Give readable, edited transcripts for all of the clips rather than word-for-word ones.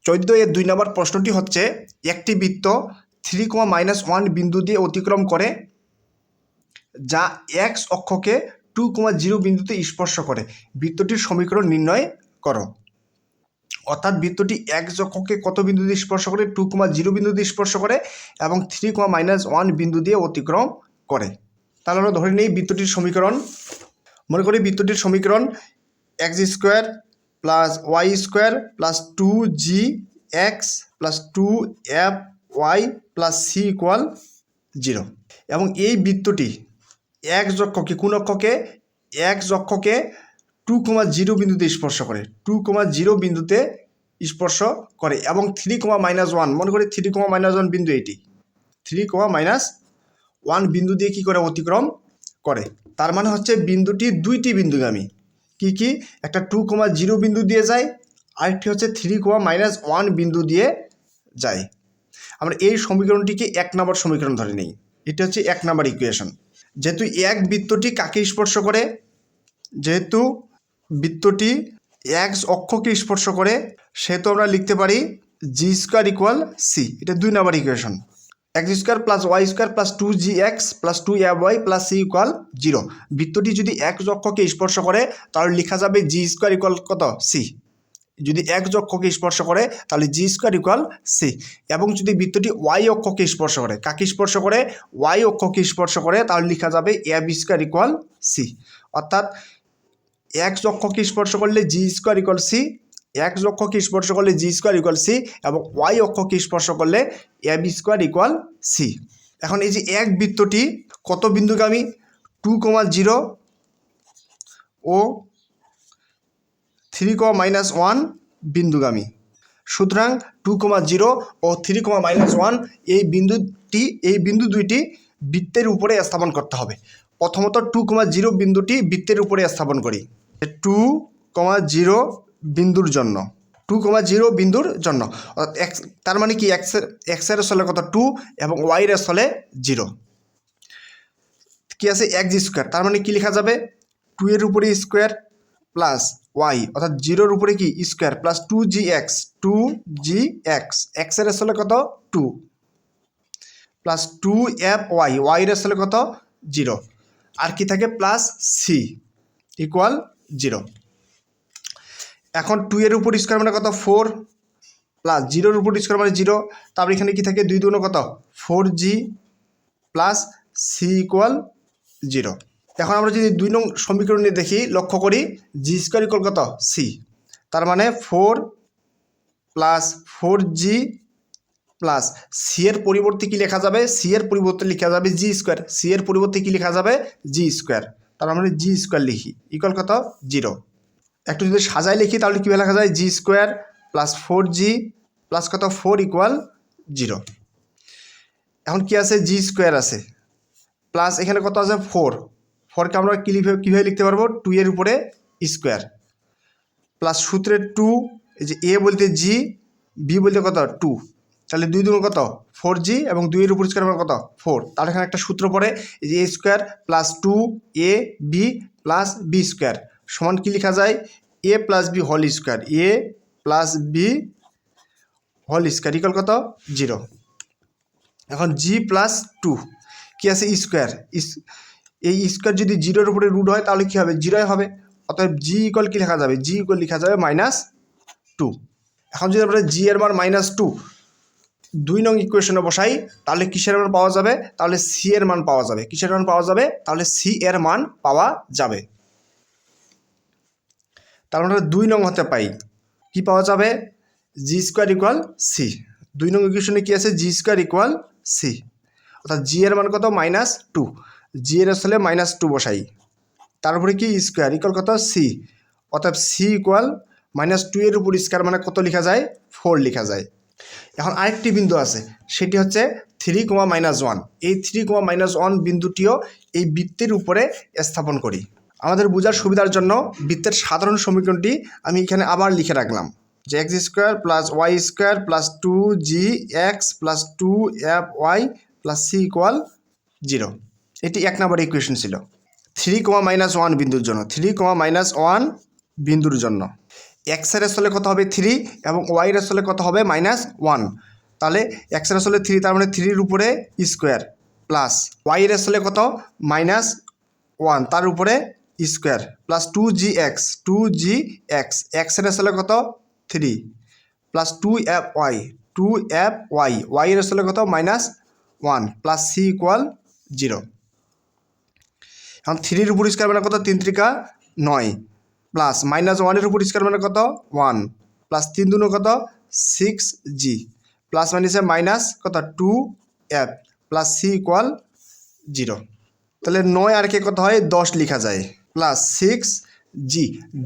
14 এর 2 নম্বর প্রশ্নটি হচ্ছে একটি বৃত্ত 3,-1 বিন্দু দিয়ে অতিক্রম করে যা x অক্ষকে 2,0 বিন্দুতে স্পর্শ করে। বৃত্তটির সমীকরণ নির্ণয় করো। অর্থাৎ বৃত্তটি x অক্ষকে কত বিন্দু দিয়ে স্পর্শ করে? 2,0 বিন্দু দিয়ে স্পর্শ করে এবং 3,-1 বিন্দু দিয়ে অতিক্রম করে। তাহলে আমরা ধরে নিই বৃত্তটির সমীকরণ। মনে করি বৃত্তটির সমীকরণ x² + y² + 2gx + 2fy + c = 0 এবং এই বৃত্তটি x অক্ষকে কোন অক্ষকে? x অক্ষকে 2,0 বিন্দুতে স্পর্শ করে, 2,0 বিন্দুতে স্পর্শ করে এবং 3,-1 মনে করি 3,-1 বিন্দু এটি 3,-1 বিন্দু দিয়ে কি করে? অতিক্রম করে। তার মানে হচ্ছে বিন্দুটি দুইটি বিন্দুগামী। কি কি? একটা 2,0 বিন্দু দিয়ে যায়, আরেকটি হচ্ছে 3,-1 বিন্দু দিয়ে যায়। আমরা এই সমীকরণটিকে 1 নম্বর সমীকরণ ধরে নিই। এটা হচ্ছে 1 নম্বর ইকুয়েশন। যেহেতু এক বৃত্তটি কাকে স্পর্শ করে? যেহেতু বৃত্তটি x অক্ষকে স্পর্শ করে সেহেতু আমরা লিখতে পারি g² = c। এটা 2 নম্বর equation. x² + y² + 2gx + 2fy + c = 0। বৃত্তটি যদি x অক্ষকে স্পর্শ করে তাহলে লেখা যাবে g² = কত? c। যদি x অক্ষকে স্পর্শ করে তাহলে g² = c এবং যদি বৃত্তটি y অক্ষকে স্পর্শ করে, কাকে স্পর্শ করে? y অক্ষকে স্পর্শ করে তাহলে লেখা যাবে ab² = c। অর্থাৎ x অক্ষকে স্পর্শ করলে g² = c, x অক্ষকে স্পর্শ করলে g² = c এবং y অক্ষকে স্পর্শ করলে ab² = c। এখন এই যে এক বৃত্তটি কত বিন্দুগামী? 2,0 ও 3,-1 বিন্দুগামী। সুতরাং 2,0 ও 3,-1 এই বিন্দু দুইটি বৃত্তের উপরে স্থাপন করতে হবে। প্রথমত 2,0 বিন্দুটি বৃত্তের উপরে স্থাপন করি। 2,0 বিন্দুর জন্য 2,0 বিন্দুর জন্য তার মানে কি x-এর স্থলে কত? 2 এবং y-এর স্থলে 0। কি আছে? x²। তার মানে কি লেখা যাবে? 2 এর উপরে স্কোয়ার প্লাস y অর্থাৎ 0-এর উপরে কি? স্কোয়ার প্লাস 2gx x-এর স্থলে কত? 2 প্লাস 2fy y-এর স্থলে কত? 0 আর কি থাকে? Plus c = 0। এখন 2 এর উপর স্কোয়ার মানে কত? 4 প্লাস 0-এর উপর স্কোয়ার মানে 0। তারপর এখানে কি থাকে? 2 2 কত? 4g plus c = 0। এখন আমরা যদি 2 নং সমীকরণে দেখি, লক্ষ্য করি g² = কত? c। তার মানে 4 প্লাস 4g প্লাস c এর পরিবর্তে কি লেখা যাবে? c এর পরিবর্তে লেখা যাবে g²। c এর পরিবর্তে কি লেখা যাবে? g²। তার মানে g² লিখি ইকুয়াল কত? 0। একটু যদি সাজায় লিখি তাহলে কীভাবে লেখা যায়? g² প্লাস 4g প্লাস কত? 4 = 0। এখন কি আছে? g² আছে প্লাস এখানে কত আছে? 4কে আমরা কীভাবে লিখতে পারবো? 2 এর উপরে স্কোয়ার প্লাস সূত্রের 2, এই যে a বলতে g, b বলতে কত? 2। তাহলে 2 2 কত? 4g এবং 2 এর উপর স্কোয়ার মানে কত? 4। তাহলে এখানে একটা সূত্র পড়ে, এই যে a² plus 2ab plus b² সমান কি লেখা যায়? a plus b whole square, a plus b whole square equal কত? 0। এখন g প্লাস 2 কি আছে? স্কোয়ার। এই স্কোয়ার যদি 0-এর উপরে রুট হয় তাহলে কী হবে? 0 হবে। অতএব g ইকুয়াল কি লেখা যাবে? g ইকুয়াল লেখা যাবে -2। এখন যদি আমরা g এর মান -2 2 নং ইকুয়েশনে বসাই তাহলে কিসের মান পাওয়া যাবে? তাহলে c এর মান পাওয়া যাবে। কিসের মান পাওয়া যাবে? তাহলে c এর মান পাওয়া যাবে। তাহলে আমরা 2 নং হতে পাই কি পাওয়া যাবে? g² = c। 2 নং ইকুয়েশনে কি আছে? g² = c। অর্থাৎ g এর মান কত? -2। g এর স্থলে -2 বসাই, তারপরে কি? স্কোয়ার ইকুয়াল কত? c। অর্থাৎ c = -2 এর উপর স্কোয়ার মানে কত লেখা যায়? 4 লেখা যায়। এখন আরেকটি বিন্দু আছে, সেটি হচ্ছে 3,-1। এই 3,-1 বিন্দুটিও এই বৃত্তের উপরে স্থাপন করি। আমাদের বোঝার সুবিধার জন্য বৃত্তের সাধারণ সমীকরণটি আমি এখানে আবার লিখে রাখলাম যে x² + y² + 2gx + 2fy + c = 0। এটি 1 নম্বর ইকুয়েশন ছিল 3,-1 বিন্দুর জন্য। 3,-1 বিন্দুর জন্য এক্সের আসলে কত হবে 3 এবং ওয়াইয়ের আসলে কত হবে -1। তাহলে এক্সের আসলে 3, তার মানে 3-র উপরে স্কোয়ার প্লাস ওয়াইয়ের আসলে কত -1, তার উপরে স্কোয়ার প্লাস 2gx, এক্সের আসলে কত 3 প্লাস 2fy, ওয়াইয়ের আসলে কত -1 প্লাস c ইকুয়াল 0। এখন 3-র উপর স্কোয়ার মানে কত 3 3 9 প্লাস -1-এর উপর স্কোয়ার মানে কত 1 প্লাস 3 2 কত 6g প্লাস মাইনাসে মাইনাস কত 2f প্লাস c ইকুয়াল 0। তাহলে 9 আর কে কত হয় 10 লেখা যায় প্লাস 6g,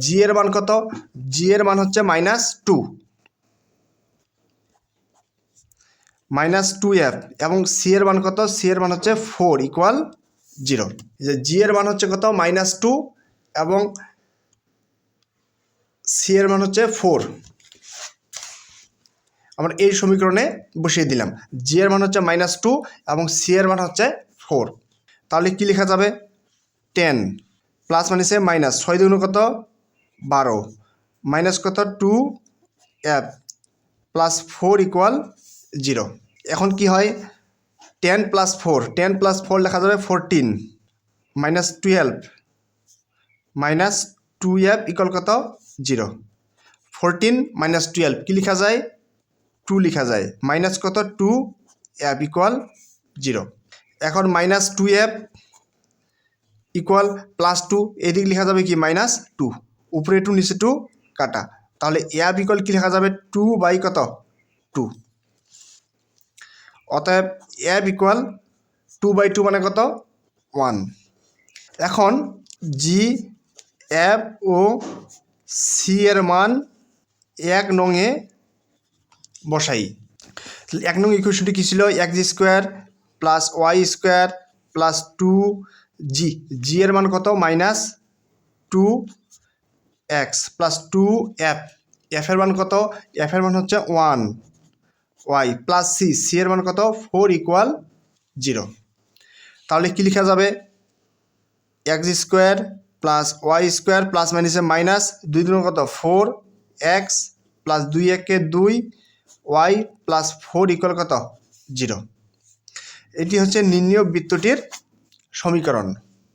জি এর মান কত, জি এর মান হচ্ছে -2f এবং সি এর মান কত, সি এর মান হচ্ছে 4 ইকুয়াল 0। যে জি এর মান হচ্ছে কত -2 এবং সি এর মান হচ্ছে 4। আমরা এই সমীকরণে বসিয়ে দিলাম, জি এর মান হচ্ছে -2 এবং সি এর মান হচ্ছে 4। তাহলে কি লেখা যাবে 10 প্লাস মাইনাসে মাইনাস 6 2 কত 12 মাইনাস কত 2f প্লাস 4 ইকুয়াল 0। এখন কি হয় 10 + 4, 10 + 4 লেখা যাবে 14 -12 মাইনাস 2f ইকুয়াল কত 0। 14 - 12 কি লেখা যায় 2 লেখা যায় মাইনাস কত 2f ইকুয়াল 0। এখন -2f ইকুয়াল +2, এদিকে লেখা যাবে কি -2, উপরে 2 নিচে 2 কাটা, তাহলে f ইকুয়াল কি লেখা যাবে 2/2। অতএব f ইকুয়াল 2/2 মানে কত 1। এখন জি, এফ ও সি এর মান 1 নংয়ে বসাই। 1 নং ইকুয়েশনটি কী ছিল, x² plus y² plus 2g, জি এর মান কত -2x প্লাস 2f, এফ এর মান কত, এফ এর মান হচ্ছে 1 y প্লাস সি, সি এর মান কত 4 ইকুয়াল 0। তাহলে কি লেখা যাবে x² প্লাস y² প্লাস মাইনাসে মাইনাস 2 2 কত 4x plus 2 1 2 y plus 4 equal কত 0। এটি হচ্ছে নির্ণীয় বৃত্তটির সমীকরণ।